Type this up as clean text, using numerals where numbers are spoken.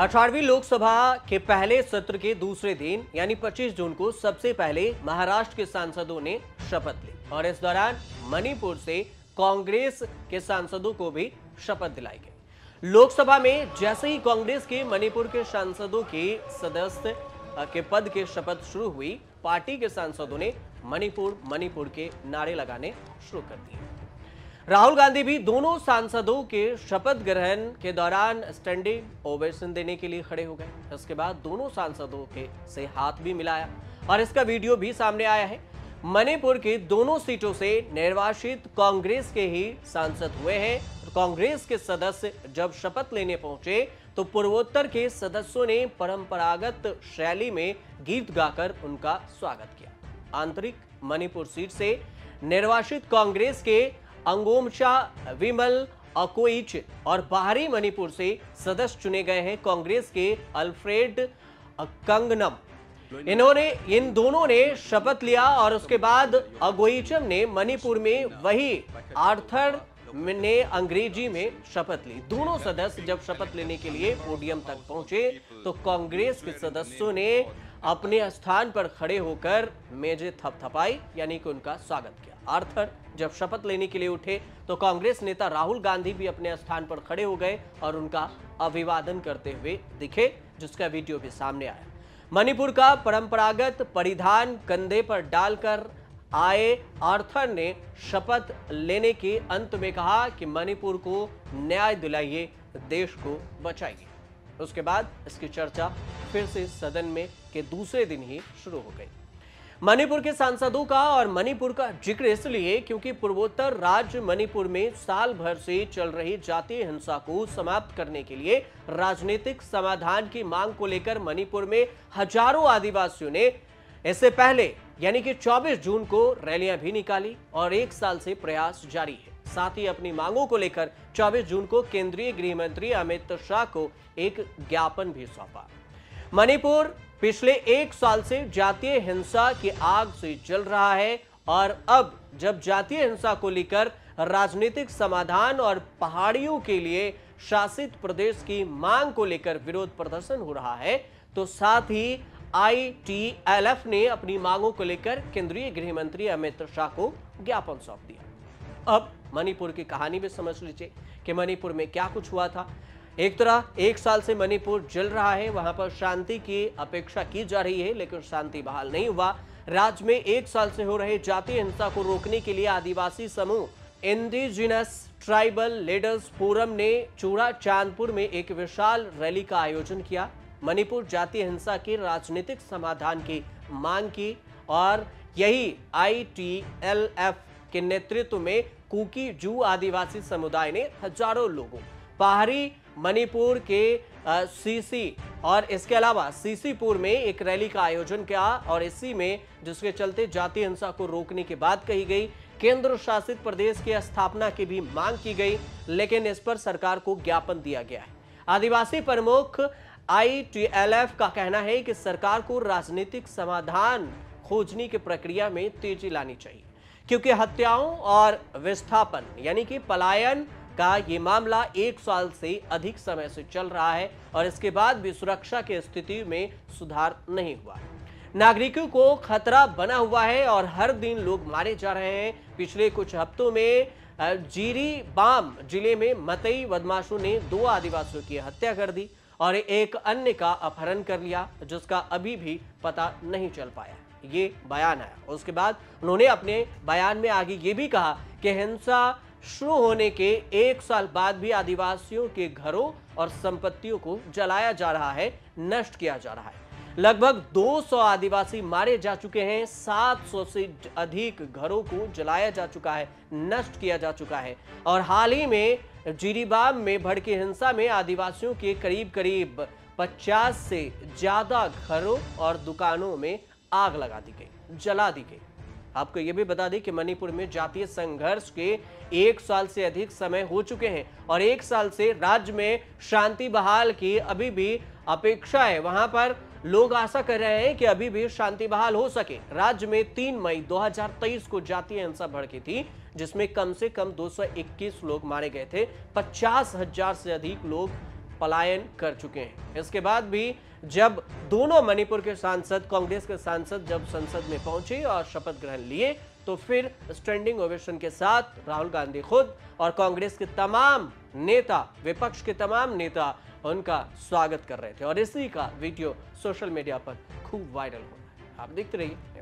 18वीं लोकसभा के पहले सत्र के दूसरे दिन यानी 25 जून को सबसे पहले महाराष्ट्र के सांसदों ने शपथ ली और इस दौरान मणिपुर से कांग्रेस के सांसदों को भी शपथ दिलाई गई। लोकसभा में जैसे ही कांग्रेस के मणिपुर के सांसदों के सदस्य के पद के शपथ शुरू हुई, पार्टी के सांसदों ने मणिपुर मणिपुर के नारे लगाने शुरू कर दिए। राहुल गांधी भी दोनों सांसदों के शपथ ग्रहण के दौरान स्टैंडिंग ओवेशन देने के लिए खड़े हो गए। इसके बाद दोनों सांसदों के से हाथ भी मिलाया और इसका वीडियो भी सामने आया है। मणिपुर की दोनों सीटों से निर्वाचित कांग्रेस के ही सांसद हुए हैं। कांग्रेस के सदस्य जब शपथ लेने पहुंचे तो पूर्वोत्तर के सदस्यों ने परंपरागत शैली में गीत गाकर उनका स्वागत किया। आंतरिक मणिपुर सीट से निर्वाचित कांग्रेस के अंगोमचा विमल अकोइच और बाहरी मणिपुर से सदस्य चुने गए हैं कांग्रेस के अल्फ्रेड कंगनम। इन दोनों ने शपथ लिया और उसके बाद अगोइचम ने मणिपुर में वही आर्थर ने अंग्रेजी में शपथ ली। दोनों सदस्य जब शपथ लेने के लिए पोडियम तक पहुंचे तो कांग्रेस के सदस्यों ने अपने स्थान पर खड़े होकर मेजें थपथपाई, यानी कि उनका स्वागत किया। आर्थर जब शपथ लेने के लिए उठे तो कांग्रेस नेता राहुल गांधी भी अपने स्थान पर खड़े हो गए और उनका अभिवादन करते हुए दिखे, जिसका वीडियो भी सामने आया। मणिपुर का परंपरागत परिधान कंधे पर डालकर आए आर्थर ने शपथ लेने के अंत में कहा कि मणिपुर को न्याय दिलाइए, देश को बचाइए। उसके बाद इसकी चर्चा फिर से सदन में के दूसरे दिन ही शुरू हो गई। मणिपुर के सांसदों का और मणिपुर का जिक्र इसलिए क्योंकि पूर्वोत्तर राज्य मणिपुर में साल भर से चल रही जातीय हिंसा को समाप्त करने के लिए राजनीतिक समाधान की मांग को लेकर मणिपुर में हजारों आदिवासियों ने इससे पहले यानी कि 24 जून को रैलियां भी निकाली और एक साल से प्रयास जारी है। साथ ही अपनी मांगों को लेकर 24 जून को केंद्रीय गृह मंत्री अमित शाह को एक ज्ञापन भी सौंपा। मणिपुर पिछले एक साल से जातीय हिंसा की आग से जल रहा है और अब जब जातीय हिंसा को लेकर राजनीतिक समाधान और पहाड़ियों के लिए शासित प्रदेश की मांग को लेकर विरोध प्रदर्शन हो रहा है, तो साथ ही ITLF ने अपनी मांगों को लेकर केंद्रीय गृह मंत्री अमित शाह को ज्ञापन सौंप दिया। अब मणिपुर की कहानी भी समझ लीजिए कि मणिपुर में क्या कुछ हुआ था। एक तरह एक साल से मणिपुर जल रहा है, वहां पर शांति की अपेक्षा की जा रही है, लेकिन शांति बहाल नहीं हुआ। राज्य में एक साल से हो रहे जातीय हिंसा को रोकने के लिए आदिवासी समूह इंडिजिनस ट्राइबल लीडर्स फोरम ने चूड़ा चांदपुर में एक विशाल रैली का आयोजन किया। मणिपुर जातीय हिंसा के राजनीतिक समाधान की मांग की और यही ITLF के नेतृत्व में कुकी जू आदिवासी समुदाय ने हजारों लोगों पहाड़ी मणिपुर के सीसी और इसके अलावा सीसीपुर में एक रैली का आयोजन किया और इसी में जिसके चलते जातीय हिंसा को रोकने की बात कही गई। केंद्र शासित प्रदेश की स्थापना की भी मांग की गई, लेकिन इस पर सरकार को ज्ञापन दिया गया है। आदिवासी प्रमुख ITLF का कहना है कि सरकार को राजनीतिक समाधान खोजने की प्रक्रिया में तेजी लानी चाहिए, क्योंकि हत्याओं और विस्थापन यानी कि पलायन का ये मामला एक साल से अधिक समय से चल रहा है और इसके बाद भी सुरक्षा की स्थिति में सुधार नहीं हुआ। नागरिकों को खतरा बना हुआ है और हर दिन लोग मारे जा रहे हैं। पिछले कुछ हफ्तों में जीरीबाम जिले में मतई बदमाशों ने 2 आदिवासियों की हत्या कर दी और एक अन्य का अपहरण कर लिया, जिसका अभी भी पता नहीं चल पाया। ये बयान आया। उसके बाद उन्होंने अपने बयान में आगे ये भी कहा कि हिंसा शुरू होने के एक साल बाद भी आदिवासियों के घरों और संपत्तियों को जलाया जा रहा है, नष्ट किया जा रहा है। लगभग 200 आदिवासी मारे जा चुके हैं, 700 से अधिक घरों को जलाया जा चुका है, नष्ट किया जा चुका है और हाल ही में जीरीबाम में भड़की हिंसा में आदिवासियों के करीब 50 से ज्यादा घरों और दुकानों में आग लगा दी गई, जला दी गई। आपको यह भी बता दें कि मणिपुर में जातीय संघर्ष के एक साल से अधिक समय हो चुके हैं और एक साल से राज्य में शांति बहाल की अभी भी अपेक्षा है। वहां पर लोग आशा कर रहे हैं कि अभी भी शांति बहाल हो सके। राज्य में 3 मई 2023 को जातीय हिंसा भड़की थी, जिसमें कम से कम 221 लोग मारे गए थे, 50,000 से अधिक लोग पलायन कर चुके हैं। इसके बाद भी जब दोनों मणिपुर के सांसद, कांग्रेस के सांसद जब संसद में पहुंचे और शपथ ग्रहण लिए, तो फिर स्टैंडिंग ओवेशन के साथ राहुल गांधी खुद और कांग्रेस के तमाम नेता, विपक्ष के तमाम नेता उनका स्वागत कर रहे थे और इसी का वीडियो सोशल मीडिया पर खूब वायरल हो रहा है। आप देखते रहिए।